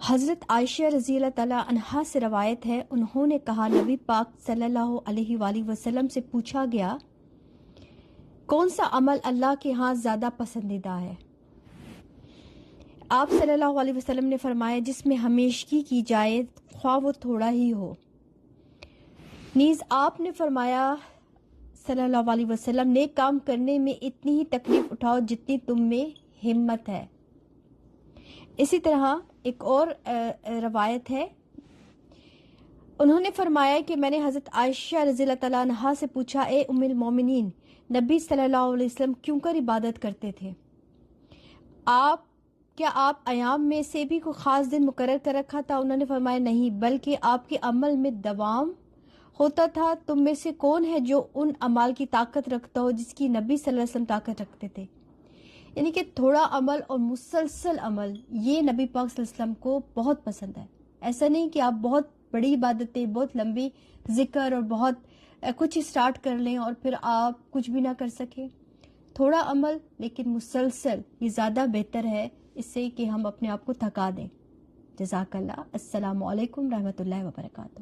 حضرت عائشہ رضی اللہ تعالیٰ عنہا سے روایت ہے، انہوں نے کہا نبی پاک صلی اللہ علیہ وآلہ وسلم سے پوچھا گیا کون سا عمل اللہ کے ہاں زیادہ پسندیدہ ہے؟ آپ صلی اللہ علیہ وسلم نے فرمایا جس میں ہمیشگی کی جائے خواہ وہ تھوڑا ہی ہو۔ نیز آپ نے فرمایا صلی اللہ علیہ وسلم نیک کام کرنے میں اتنی ہی تکلیف اٹھاؤ جتنی تم میں ہمت ہے۔ اسی طرح ایک اور روایت ہے، انہوں نے فرمایا کہ میں نے حضرت عائشہ رضی اللہ تعالیٰ عنہا سے پوچھا اے ام المومنین، نبی صلی اللہ علیہ وسلم کیوں کر عبادت کرتے تھے؟ کیا آپ ایام میں سے بھی کوئی خاص دن مقرر کر رکھا تھا؟ انہوں نے فرمایا نہیں، بلکہ آپ کے عمل میں دوام ہوتا تھا۔ تم میں سے کون ہے جو ان اعمال کی طاقت رکھتا ہو جس کی نبی صلی اللہ علیہ وسلم طاقت رکھتے تھے؟ یعنی کہ تھوڑا عمل اور مسلسل عمل، یہ نبی پاک صلی اللہ علیہ وسلم کو بہت پسند ہے۔ ایسا نہیں کہ آپ بہت بڑی عبادتیں، بہت لمبی ذکر اور بہت کچھ اسٹارٹ کر لیں اور پھر آپ کچھ بھی نہ کر سکیں۔ تھوڑا عمل لیکن مسلسل، یہ زیادہ بہتر ہے اس سے کہ ہم اپنے آپ کو تھکا دیں۔ جزاک اللہ۔ السلام علیکم رحمۃ اللہ وبرکاتہ۔